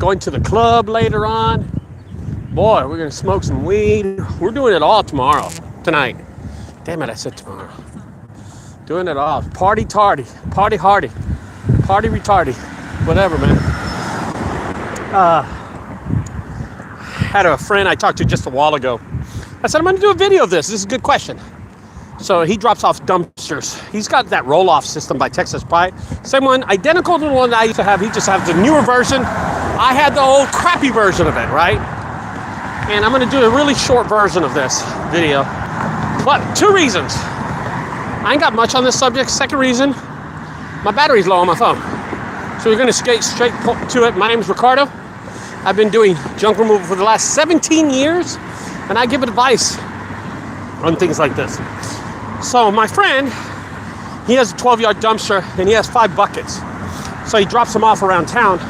going to the club later on. Boy, we're going to smoke some weed. We're doing it all tonight. Damn it, I said tomorrow. Doing it all. Party tardy, party hardy, party retardy, whatever, man. Had a friend I talked to just a while ago. I said, I'm going to do a video of this. This is a good question. So he drops off dumpsters. He's got that roll-off system by Texas Pie. Same one, identical to the one that I used to have. He just has the newer version. I had the old crappy version of it, right? And I'm going to do a really short version of this video. But 2 reasons. I ain't got much on this subject. Second reason, my battery's low on my phone. So we're going to skate straight to it. My name is Ricardo. I've been doing junk removal for the last 17 years. And I give advice on things like this. So my friend, he has a 12-yard dumpster and he has 5 buckets. So he drops them off around town.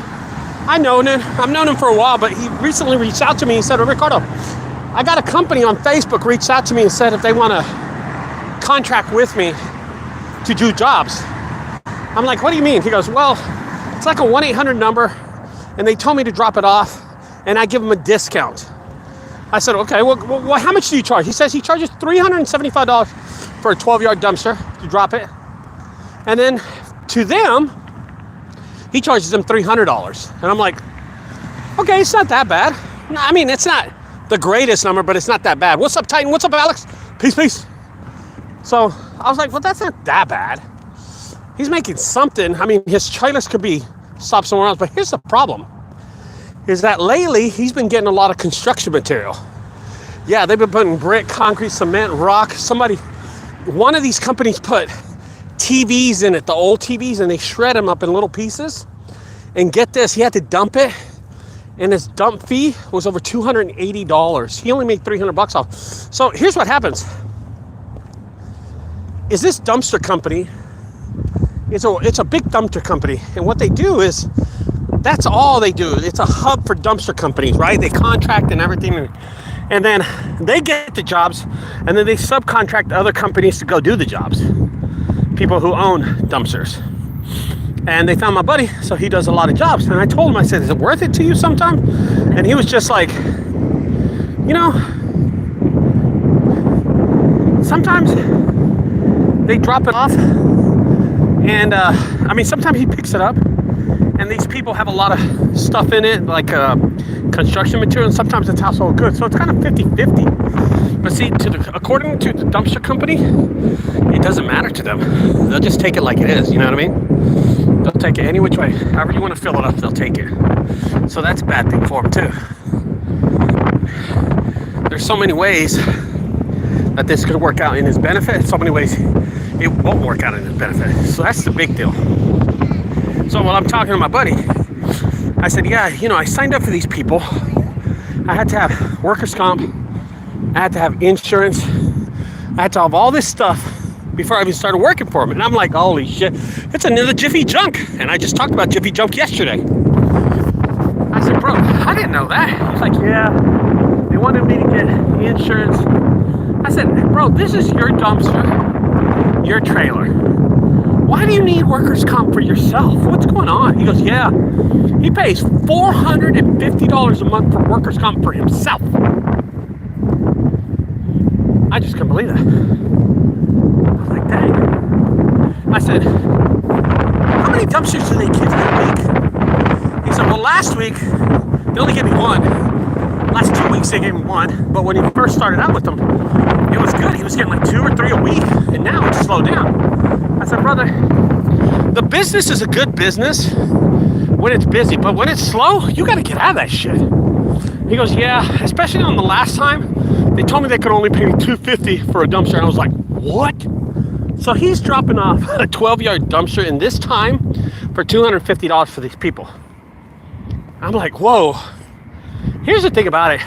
I've known him for a while, but he recently reached out to me. He said, Ricardo, I got a company on Facebook reached out to me and said if they want to contract with me to do jobs. I'm like, what do you mean? He goes, well, it's like a 1-800 number and they told me to drop it off and I give them a discount. I said, okay, well, how much do you charge? He says he charges $375 for a 12-yard dumpster to drop it. And then to them, he charges them $300. And I'm like, okay, it's not that bad. I mean, it's not the greatest number, but it's not that bad. What's up, Titan? What's up, Alex? Peace. So I was like, well, that's not that bad. He's making something. I mean, his trailers could be stopped somewhere else. But here's the problem. Is that lately he's been getting a lot of construction material. Yeah, they've been putting brick, concrete, cement, rock. One of these companies put TVs in it, the old TVs, and they shred them up in little pieces. And get this, he had to dump it, and his dump fee was over $280. He only made $300 off. So here's what happens. Is this dumpster company, it's a big dumpster company, and what they do is, that's all they do. It's a hub for dumpster companies, right? They contract and everything, and then they get the jobs, and then they subcontract other companies to go do the jobs. People who own dumpsters. And they found my buddy, so he does a lot of jobs. And I told him, I said, is it worth it to you sometime? And he was just like, you know, sometimes they drop it off, and I mean, sometimes he picks it up. And these people have a lot of stuff in it, like construction material, and sometimes it's household goods. So it's kind of 50-50. But see, according to the dumpster company, it doesn't matter to them. They'll just take it like it is, you know what I mean? They'll take it any which way. However you want to fill it up, they'll take it. So that's a bad thing for them, too. There's so many ways that this could work out in his benefit. So many ways it won't work out in his benefit. So that's the big deal. So while I'm talking to my buddy, I said, yeah, you know, I signed up for these people. I had to have workers' comp. I had to have insurance. I had to have all this stuff before I even started working for them. And I'm like, holy shit, it's another Jiffy Junk. And I just talked about Jiffy Junk yesterday. I said, bro, I didn't know that. He's like, yeah, they wanted me to get insurance. I said, bro, this is your dumpster, your trailer. Why do you need workers' comp for yourself? What's going on? He goes, yeah. He pays $450 a month for workers' comp for himself. I just couldn't believe that. I was like, dang. I said, how many dumpsters do they give you a week? He said, well, last week, they only gave me one. Last 2 weeks, they gave me one. But when he first started out with them, it was good. He was getting like 2 or 3 a week. And now it's slowed down. I said, brother, the business is a good business when it's busy, but when it's slow, you got to get out of that shit. He goes, yeah, especially on the last time, they told me they could only pay me $250 for a dumpster. And I was like, what? So he's dropping off a 12-yard dumpster in this time for $250 for these people. I'm like, whoa. Here's the thing about it.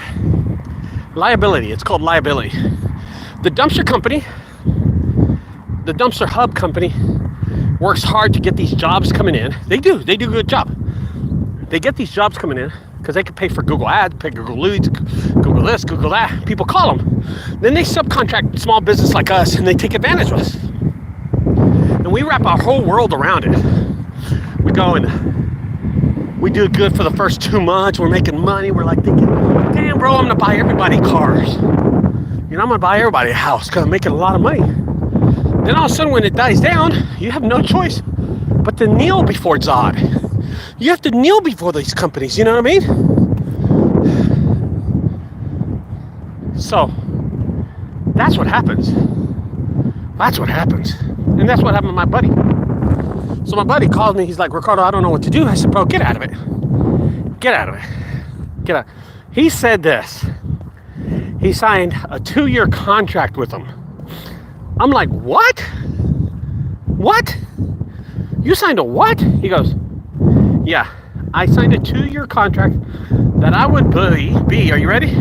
Liability. It's called liability. The dumpster company, the dumpster hub company, works hard to get these jobs coming in. They do a good job. They get these jobs coming in because they can pay for Google ads, pay Google leads, Google this, Google that. People call them. Then they subcontract small business like us and they take advantage of us. And we wrap our whole world around it. We go and We do good for the first 2 months. We're making money. We're like thinking, damn, bro, I'm going to buy everybody cars. I'm going to buy everybody a house because I'm making a lot of money. Then all of a sudden, when it dies down, you have no choice but to kneel before Zod. You have to kneel before these companies, you know what I mean? So, that's what happens. That's what happens. And that's what happened to my buddy. So my buddy called me. He's like, Ricardo, I don't know what to do. I said, bro, get out of it. Get out of it. Get out. He said this. He signed a 2-year contract with him. I'm like, what? What? You signed a what? He goes, yeah, I signed a 2-year contract that I would be, are you ready?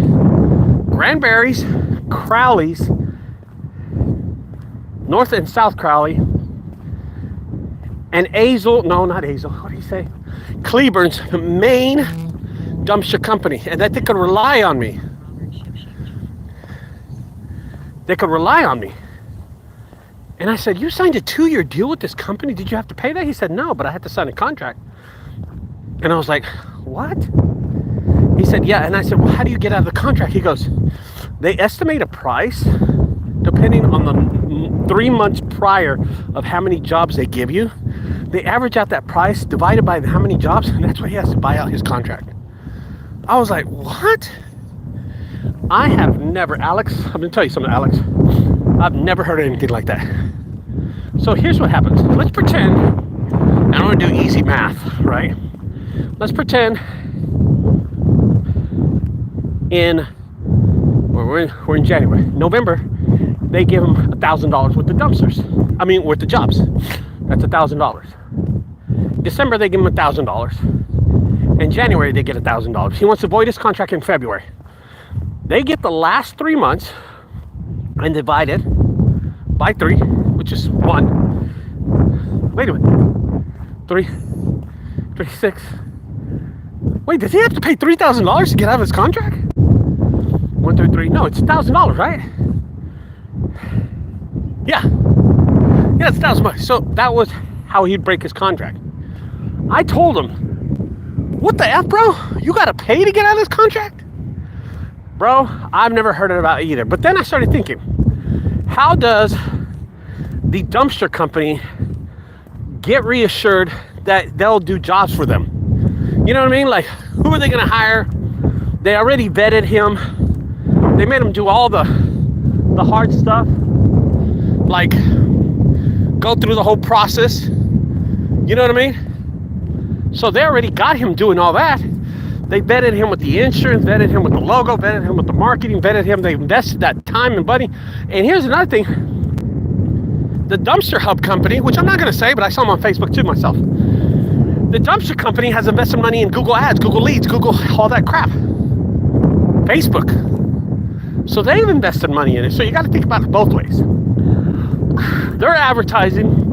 Granberries, Crowleys, North and South Crowley, and Azle, no, not Azle, what do you say? Cleburne's main dumpster company, and that they could rely on me. They could rely on me. And I said, you signed a 2-year deal with this company? Did you have to pay that? He said, no, but I had to sign a contract. And I was like, what? He said, yeah. And I said, well, how do you get out of the contract? He goes, they estimate a price depending on the 3 months prior of how many jobs they give you. They average out that price divided by how many jobs, and that's what he has to buy out his contract. I was like, what? I have never, Alex, I'm going to tell you something, Alex. I've never heard of anything like that. So here's what happens. Let's pretend, and I want to do easy math, right? Let's pretend we're in January. November, they give them $1,000 with the dumpsters. With the jobs. That's $1,000. December, they give him $1,000. In January, they get $1,000. He wants to void his contract in February. They get the last 3 months and divide it by 3, which is 1. Wait a minute. 3, 6. Wait, does he have to pay $3,000 to get out of his contract? 1 through 3. No, it's $1,000, right? Yeah, it's $1,000. So that was how he'd break his contract. I told him, what the F, bro? You got to pay to get out of this contract? Bro, I've never heard it about either. But then I started thinking, how does the dumpster company get reassured that they'll do jobs for them? You know what I mean? Like, who are they going to hire? They already vetted him. They made him do all the hard stuff. Like, go through the whole process. You know what I mean? So they already got him doing all that. They vetted him with the insurance, vetted him with the logo, vetted him with the marketing, vetted him. They invested that time and money. And here's another thing. The Dumpster Hub company, which I'm not going to say, but I saw them on Facebook too myself. The dumpster company has invested money in Google Ads, Google Leads, Google, all that crap. Facebook. So they've invested money in it. So you got to think about it both ways. They're advertising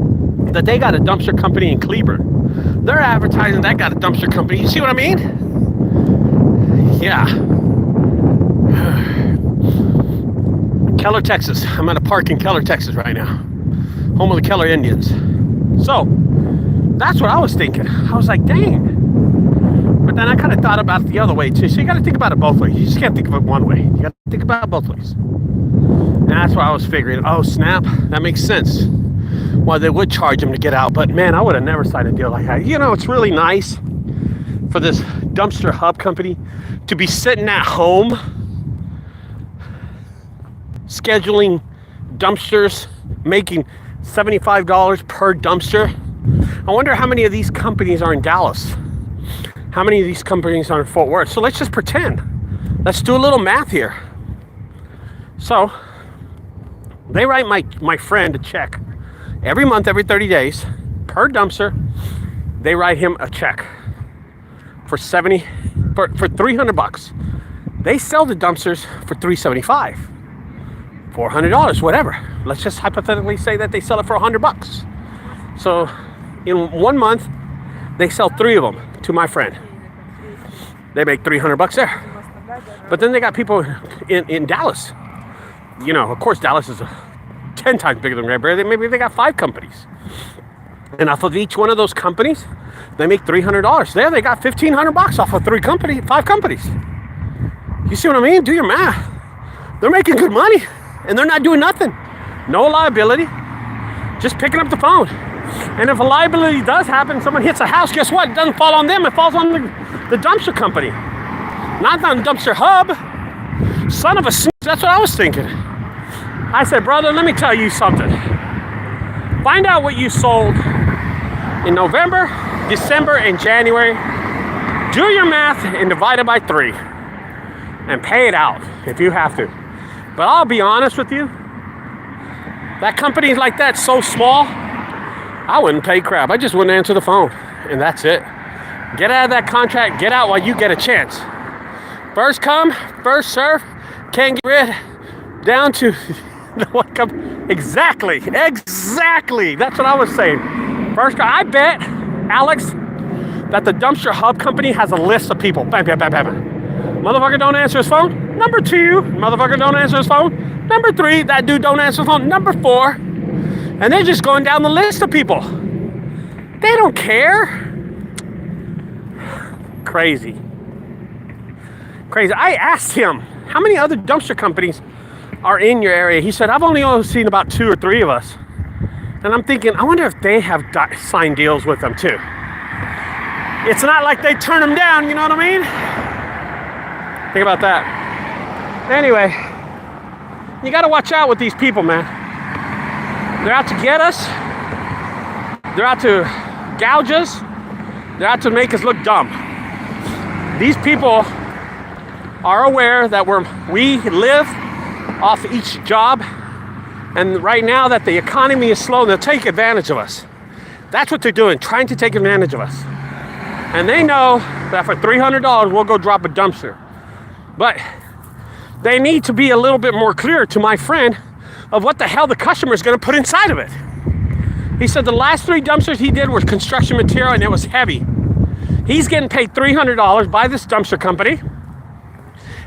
that they got a dumpster company in Cleburne. They're advertising that got a dumpster company. You see what I mean? Yeah. Keller, Texas. I'm at a park in Keller, Texas right now. Home of the Keller Indians. So, that's what I was thinking. I was like, dang. But then I kind of thought about it the other way too. So you got to think about it both ways. You just can't think of it one way. You got to think about it both ways. And that's why I was figuring, oh snap, that makes sense. Well, they would charge him to get out. But man, I would have never signed a deal like that. You know, it's really nice for this Dumpster Hub company to be sitting at home scheduling dumpsters, making $75 per dumpster. I wonder how many of these companies are in Dallas. How many of these companies are in Fort Worth? So let's just pretend. Let's do a little math here. So they write my friend a check every month, every 30 days, per dumpster. They write him a check for $300. They sell the dumpsters for $375, $400, whatever. Let's just hypothetically say that they sell it for $100. So in 1 month, they sell 3 of them to my friend. They make $300 there. But then they got people in Dallas. You know, of course, Dallas is 10 times bigger than Granbury. Maybe they got 5 companies. And off of each one of those companies, They make $300. There, they got $1,500 off of 5 companies. You see what I mean? Do your math. They're making good money, and they're not doing nothing. No liability, just picking up the phone. And if a liability does happen, someone hits a house, guess what? It doesn't fall on them, it falls on the dumpster company. Not on the dumpster hub. Son of a snitch, that's what I was thinking. I said, brother, let me tell you something. Find out what you sold in November, December, and January. Do your math and divide it by 3. And pay it out if you have to. But I'll be honest with you, that company like that, so small, I wouldn't pay crap. I just wouldn't answer the phone. And that's it. Get out of that contract. Get out while you get a chance. First come, first serve. Can't get rid. Down to what come. Exactly. That's what I was saying. First, I bet, Alex, that the dumpster hub company has a list of people. Bam, bam, bam, bam. Motherfucker don't answer his phone. Number 2, motherfucker don't answer his phone. Number 3, that dude don't answer his phone. Number 4, and they're just going down the list of people. They don't care. Crazy. I asked him, how many other dumpster companies are in your area? He said, I've only seen about 2 or 3 of us. And I'm thinking, I wonder if they have signed deals with them too. It's not like they turn them down, you know what I mean? Think about that. Anyway, you got to watch out with these people, man. They're out to get us. They're out to gouge us. They're out to make us look dumb. These people are aware that we live off each job, and right now that the economy is slow, they'll take advantage of us. That's what they're doing, trying to take advantage of us. And they know that for $300, we'll go drop a dumpster. But they need to be a little bit more clear to my friend of what the hell the customer is going to put inside of it. He said the last 3 dumpsters he did were construction material, and it was heavy. He's getting paid $300 by this dumpster company.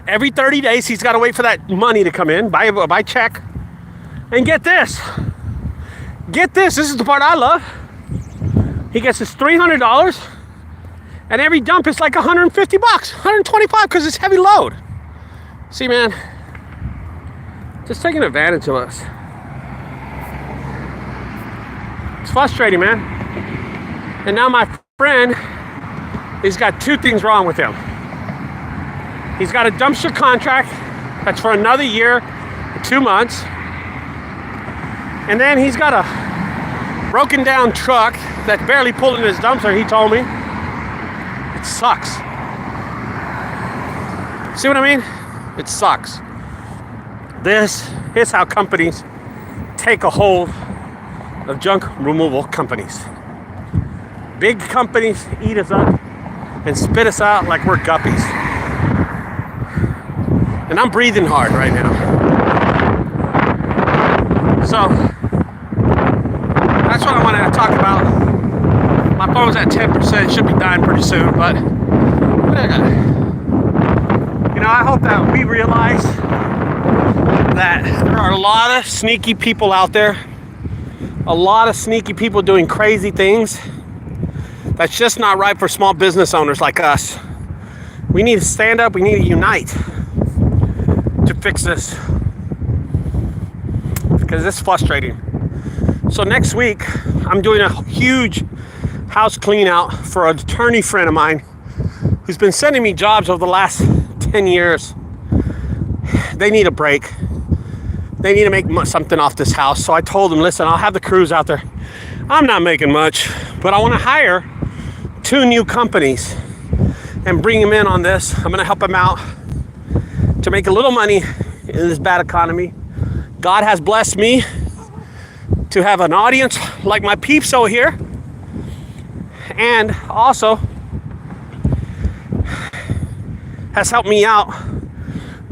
Every 30 days, he's got to wait for that money to come in, by check. And get this. This is the part I love. He gets his $300, and every dump is like $150, $125, because it's heavy load. See, man, just taking advantage of us. It's frustrating, man. And now my friend, he's got 2 things wrong with him. He's got a dumpster contract that's for another year, 2 months. And then he's got a broken down truck that's barely pulling his dumpster, he told me. It sucks. See what I mean? It sucks. This is how companies take a hold of junk removal companies. Big companies eat us up and spit us out like we're guppies. And I'm breathing hard right now. So, that's what I wanted to talk about. My phone's at 10%, should be dying pretty soon, but I hope that we realize that there are a lot of sneaky people out there, a lot of sneaky people doing crazy things. That's just not right for small business owners like us. We need to stand up, we need to unite to fix this, because it's frustrating. So next week, I'm doing a huge house clean out for an attorney friend of mine who's been sending me jobs over the last 10 years. They need a break. They need to make something off this house. So I told them, listen, I'll have the crews out there. I'm not making much, but I want to hire 2 new companies and bring them in on this. I'm going to help them out to make a little money in this bad economy. God has blessed me to have an audience like my peeps over here, and also has helped me out.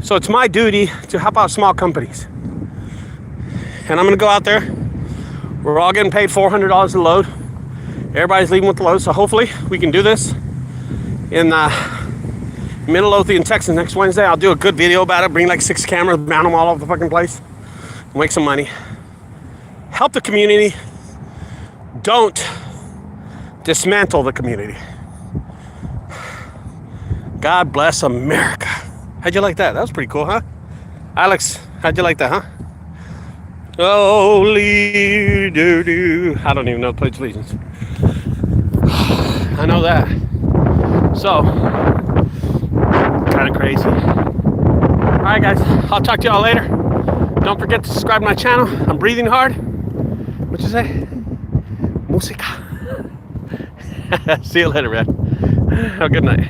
So it's my duty to help out small companies. And I'm gonna go out there. We're all getting paid $400 a load. Everybody's leaving with the load, so hopefully we can do this in Midlothian, Texas next Wednesday. I'll do a good video about it, bring like 6 cameras, mount them all over the fucking place, make some money. Help the community. Don't dismantle the community. God bless America. How'd you like that? That was pretty cool, huh? Alex, how'd you like that, huh? Holy doo-doo. I don't even know the Pledge of Allegiance. I know that. So, kind of crazy. All right, guys. I'll talk to y'all later. Don't forget to subscribe to my channel. I'm breathing hard. What you say? Música. See you later, man. Have a good night.